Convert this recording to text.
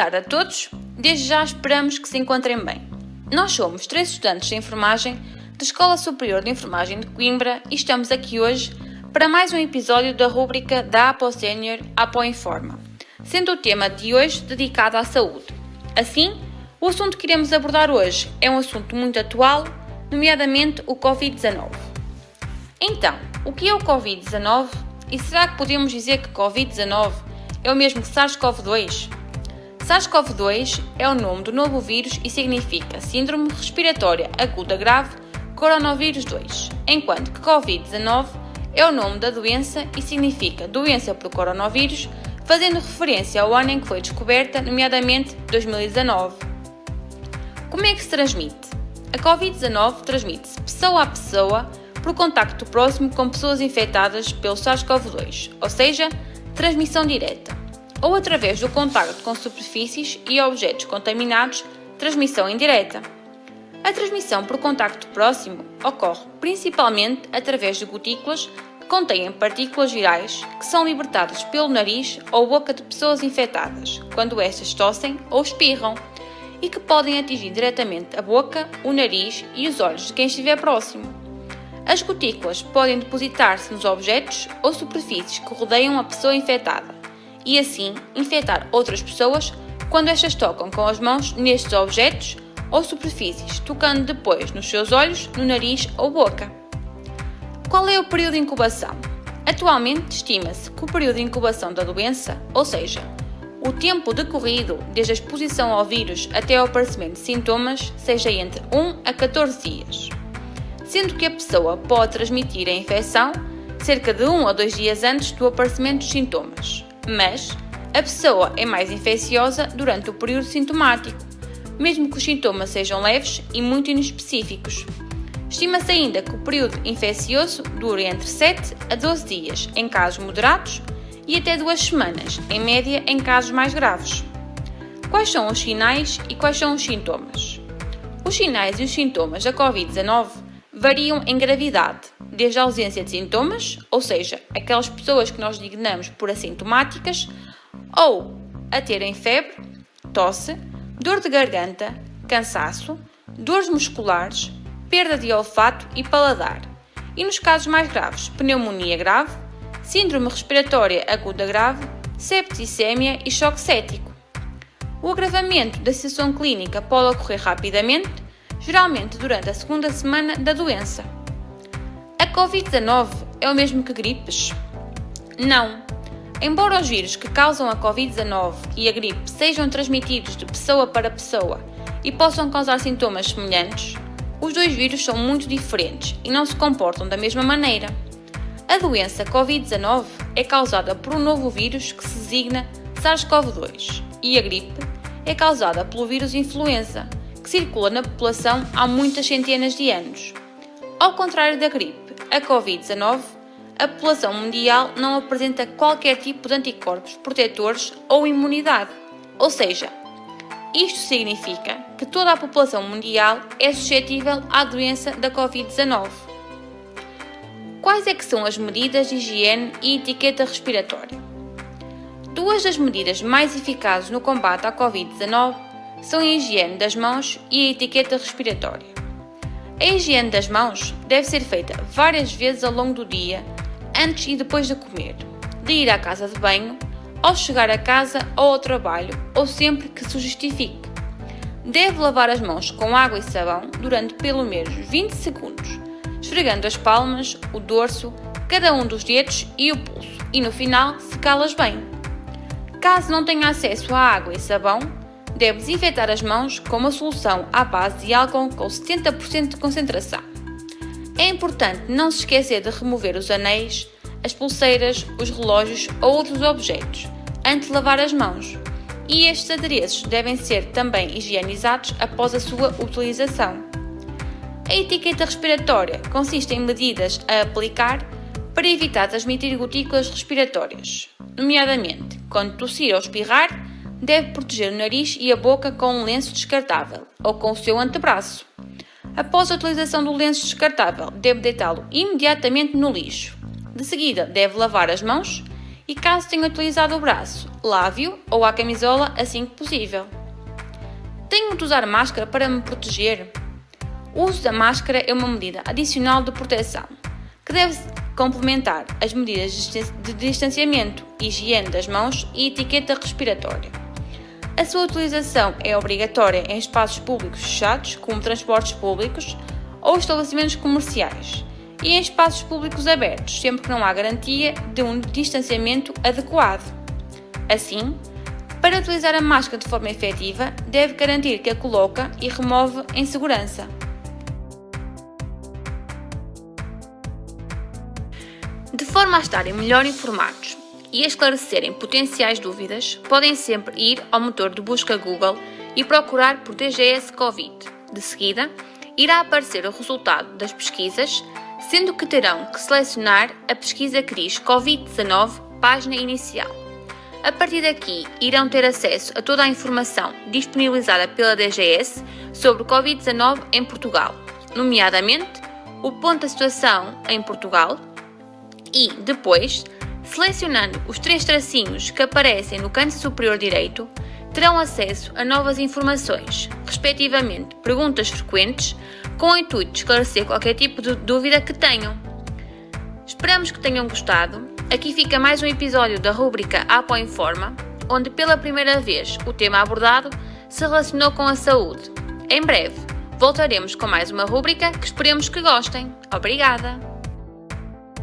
tarde a todos, desde já esperamos que se encontrem bem. Nós somos 3 estudantes de enfermagem da Escola Superior de Enfermagem de Coimbra e estamos aqui hoje para mais um episódio da rúbrica da APO Sénior APO Informa, sendo o tema de hoje dedicado à saúde. Assim, o assunto que iremos abordar hoje é um assunto muito atual, nomeadamente o Covid-19. Então, o que é o Covid-19 e será que podemos dizer que Covid-19 é o mesmo que SARS-CoV-2? SARS-CoV-2 é o nome do novo vírus e significa Síndrome Respiratória Aguda Grave Coronavírus 2, enquanto que Covid-19 é o nome da doença e significa Doença por Coronavírus, fazendo referência ao ano em que foi descoberta, nomeadamente 2019. Como é que se transmite? A Covid-19 transmite-se pessoa a pessoa por contacto próximo com pessoas infectadas pelo SARS-CoV-2, ou seja, transmissão direta, ou através do contacto com superfícies e objetos contaminados, transmissão indireta. A transmissão por contacto próximo ocorre principalmente através de gotículas que contêm partículas virais que são libertadas pelo nariz ou boca de pessoas infectadas, quando estas tossem ou espirram, e que podem atingir diretamente a boca, o nariz e os olhos de quem estiver próximo. As gotículas podem depositar-se nos objetos ou superfícies que rodeiam a pessoa infectada e assim infectar outras pessoas quando estas tocam com as mãos nestes objetos ou superfícies, tocando depois nos seus olhos, no nariz ou boca. Qual é o período de incubação? Atualmente estima-se que o período de incubação da doença, ou seja, o tempo decorrido desde a exposição ao vírus até ao aparecimento de sintomas, seja entre 1 a 14 dias. Sendo que a pessoa pode transmitir a infecção cerca de 1 a 2 dias antes do aparecimento dos sintomas, mas a pessoa é mais infecciosa durante o período sintomático, mesmo que os sintomas sejam leves e muito inespecíficos. Estima-se ainda que o período infeccioso dure entre 7 a 12 dias em casos moderados e até 2 semanas, em média, em casos mais graves. Quais são os sinais e quais são os sintomas? Os sinais e os sintomas da Covid-19 variam em gravidade, desde a ausência de sintomas, ou seja, aquelas pessoas que nós designamos por assintomáticas, ou a terem febre, tosse, dor de garganta, cansaço, dores musculares, perda de olfato e paladar, e nos casos mais graves, pneumonia grave, síndrome respiratória aguda grave, septicemia e choque séptico. O agravamento da situação clínica pode ocorrer rapidamente, geralmente durante a segunda semana da doença. A Covid-19 é o mesmo que gripes? Não. Embora os vírus que causam a Covid-19 e a gripe sejam transmitidos de pessoa para pessoa e possam causar sintomas semelhantes, os dois vírus são muito diferentes e não se comportam da mesma maneira. A doença Covid-19 é causada por um novo vírus que se designa SARS-CoV-2 e a gripe é causada pelo vírus influenza, que circula na população há muitas centenas de anos. Ao contrário da gripe, a Covid-19, a população mundial não apresenta qualquer tipo de anticorpos protetores ou imunidade, ou seja, isto significa que toda a população mundial é suscetível à doença da Covid-19. Quais é que são as medidas de higiene e etiqueta respiratória? 2 das medidas mais eficazes no combate à Covid-19 são a higiene das mãos e a etiqueta respiratória. A higiene das mãos deve ser feita várias vezes ao longo do dia, antes e depois de comer, de ir à casa de banho, ao chegar a casa ou ao trabalho, ou sempre que se justifique. Deve lavar as mãos com água e sabão durante pelo menos 20 segundos, esfregando as palmas, o dorso, cada um dos dedos e o pulso, e no final secá-las bem. Caso não tenha acesso à água e sabão, deve desinfetar as mãos com uma solução à base de álcool com 70% de concentração. É importante não se esquecer de remover os anéis, as pulseiras, os relógios ou outros objetos antes de lavar as mãos, e estes adereços devem ser também higienizados após a sua utilização. A etiqueta respiratória consiste em medidas a aplicar para evitar transmitir gotículas respiratórias, nomeadamente, quando tossir ou espirrar, deve proteger o nariz e a boca com um lenço descartável ou com o seu antebraço. Após a utilização do lenço descartável, deve deitá-lo imediatamente no lixo. De seguida, deve lavar as mãos E caso tenha utilizado o braço, lave-o ou a camisola assim que possível. Tenho de usar máscara para me proteger? O uso da máscara é uma medida adicional de proteção, que deve complementar as medidas de distanciamento, higiene das mãos e etiqueta respiratória. A sua utilização é obrigatória em espaços públicos fechados, como transportes públicos ou estabelecimentos comerciais, e em espaços públicos abertos, sempre que não há garantia de um distanciamento adequado. Assim, para utilizar a máscara de forma efetiva, deve garantir que a coloca e remove em segurança. De forma a estarem melhor informados e a esclarecerem potenciais dúvidas, podem sempre ir ao motor de busca Google e procurar por DGS Covid. De seguida, irá aparecer o resultado das pesquisas, sendo que terão que selecionar a pesquisa que diz Covid-19, página inicial. A partir daqui, irão ter acesso a toda a informação disponibilizada pela DGS sobre o Covid-19 em Portugal, nomeadamente o ponto da situação em Portugal e, depois, selecionando os 3 tracinhos que aparecem no canto superior direito, terão acesso a novas informações, respectivamente perguntas frequentes, com o intuito de esclarecer qualquer tipo de dúvida que tenham. Esperamos que tenham gostado. Aqui fica mais um episódio da rúbrica Apo Informa, onde pela primeira vez o tema abordado se relacionou com a saúde. Em breve, voltaremos com mais uma rúbrica que esperemos que gostem. Obrigada!